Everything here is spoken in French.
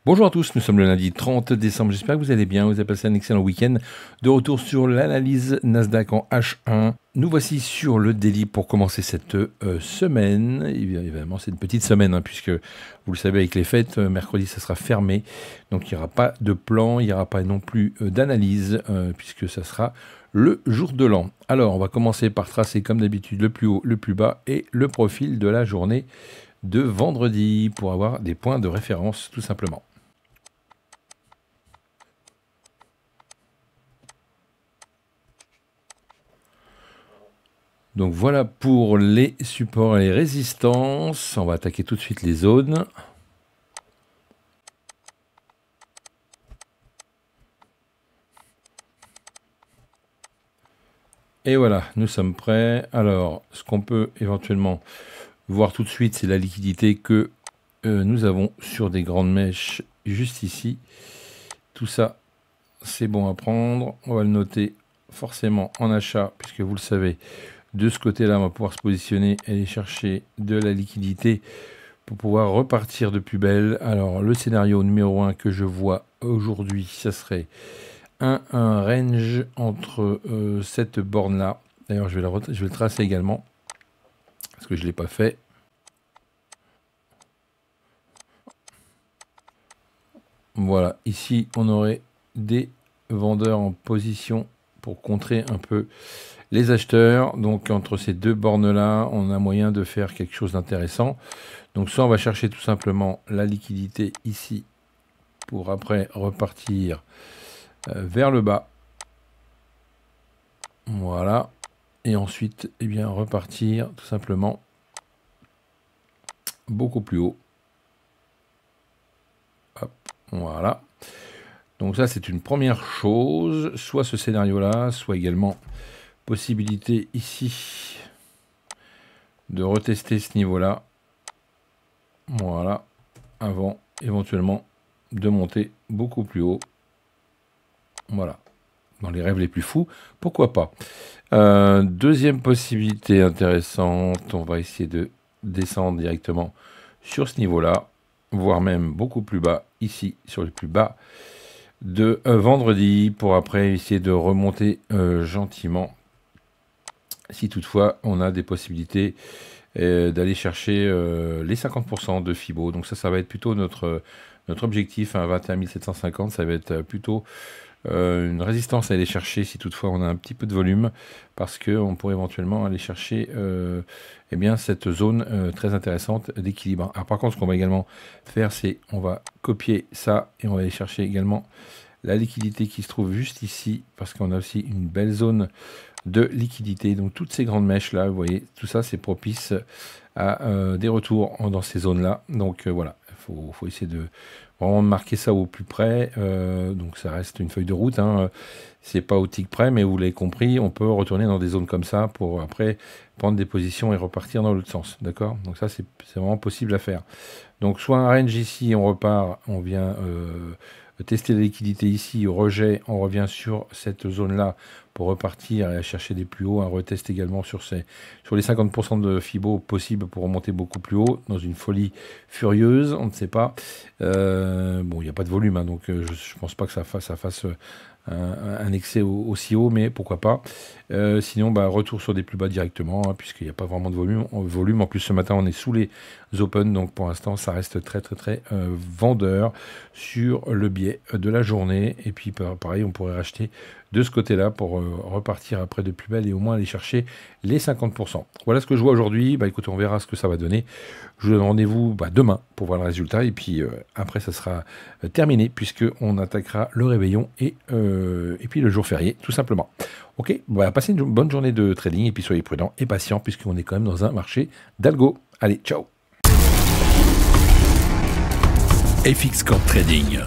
Bonjour à tous, nous sommes le lundi 30 décembre, j'espère que vous allez bien, vous avez passé un excellent week-end. De retour sur l'analyse Nasdaq en H1. Nous voici sur le daily pour commencer cette semaine. Évidemment, c'est une petite semaine, puisque vous le savez, avec les fêtes, mercredi, ça sera fermé. Donc, il n'y aura pas de plan, il n'y aura pas non plus d'analyse, puisque ça sera le jour de l'an. Alors, on va commencer par tracer, comme d'habitude, le plus haut, le plus bas et le profil de la journée de vendredi pour avoir des points de référence, tout simplement. Donc voilà pour les supports et les résistances. On va attaquer tout de suite les zones. Et voilà, nous sommes prêts. Alors, ce qu'on peut éventuellement voir tout de suite, c'est la liquidité que nous avons sur des grandes mèches juste ici. Tout ça, c'est bon à prendre. On va le noter forcément en achat, puisque vous le savez, de ce côté-là, on va pouvoir se positionner et aller chercher de la liquidité pour pouvoir repartir de plus belle. Alors, le scénario numéro 1 que je vois aujourd'hui, ça serait un range entre cette borne-là. D'ailleurs, je vais le tracer également, parce que je ne l'ai pas fait. Voilà, ici, on aurait des vendeurs en position pour contrer un peu les acheteurs. Donc entre ces deux bornes là, on a moyen de faire quelque chose d'intéressant. Donc soit on va chercher tout simplement la liquidité ici pour après repartir vers le bas. Voilà, et ensuite repartir tout simplement beaucoup plus haut. Hop, voilà, donc ça c'est une première chose, soit ce scénario là, soit également possibilité ici de retester ce niveau-là. Voilà, avant éventuellement de monter beaucoup plus haut. Voilà, dans les rêves les plus fous, pourquoi pas. Deuxième possibilité intéressante, on va essayer de descendre directement sur ce niveau-là, voire même beaucoup plus bas, ici, sur le plus bas de vendredi, pour après essayer de remonter gentiment, si toutefois on a des possibilités d'aller chercher les 50% de Fibo. Donc ça va être plutôt notre objectif, 21 750, ça va être plutôt une résistance à aller chercher si toutefois on a un petit peu de volume, parce qu'on pourrait éventuellement aller chercher cette zone très intéressante d'équilibre. Alors par contre, ce qu'on va également faire, c'est on va copier ça et on va aller chercher également la liquidité qui se trouve juste ici, parce qu'on a aussi une belle zone de liquidité. Donc toutes ces grandes mèches là, vous voyez, tout ça c'est propice à des retours dans ces zones là. Donc voilà, il faut essayer de vraiment marquer ça au plus près. Donc ça reste une feuille de route, c'est pas au tic près, mais vous l'avez compris, on peut retourner dans des zones comme ça pour après prendre des positions et repartir dans l'autre sens, d'accord. Donc ça c'est vraiment possible à faire. Donc soit un range ici, on repart, on vient tester la liquidité ici, rejet, on revient sur cette zone-là pour repartir et chercher des plus hauts, un retest également sur les 50% de Fibo possible pour remonter beaucoup plus haut, dans une folie furieuse, on ne sait pas. Bon, il n'y a pas de volume, donc je ne pense pas que ça fasse un excès aussi haut, mais pourquoi pas. Sinon, retour sur des plus bas directement, puisqu'il n'y a pas vraiment de volume. En plus, ce matin, on est sous les open, donc pour l'instant, ça reste très vendeur sur le biais de la journée. Et puis, pareil, on pourrait racheter de ce côté-là pour repartir après de plus belle et au moins aller chercher les 50%. Voilà ce que je vois aujourd'hui. Écoutez, on verra ce que ça va donner. Je vous donne rendez-vous demain pour voir le résultat. Et puis, après, ça sera terminé, puisqu'on attaquera le réveillon et puis le jour férié, tout simplement. Ok, passez une bonne journée de trading et puis soyez prudents et patients, puisqu'on est quand même dans un marché d'algo. Allez, ciao. FX Corp Trading.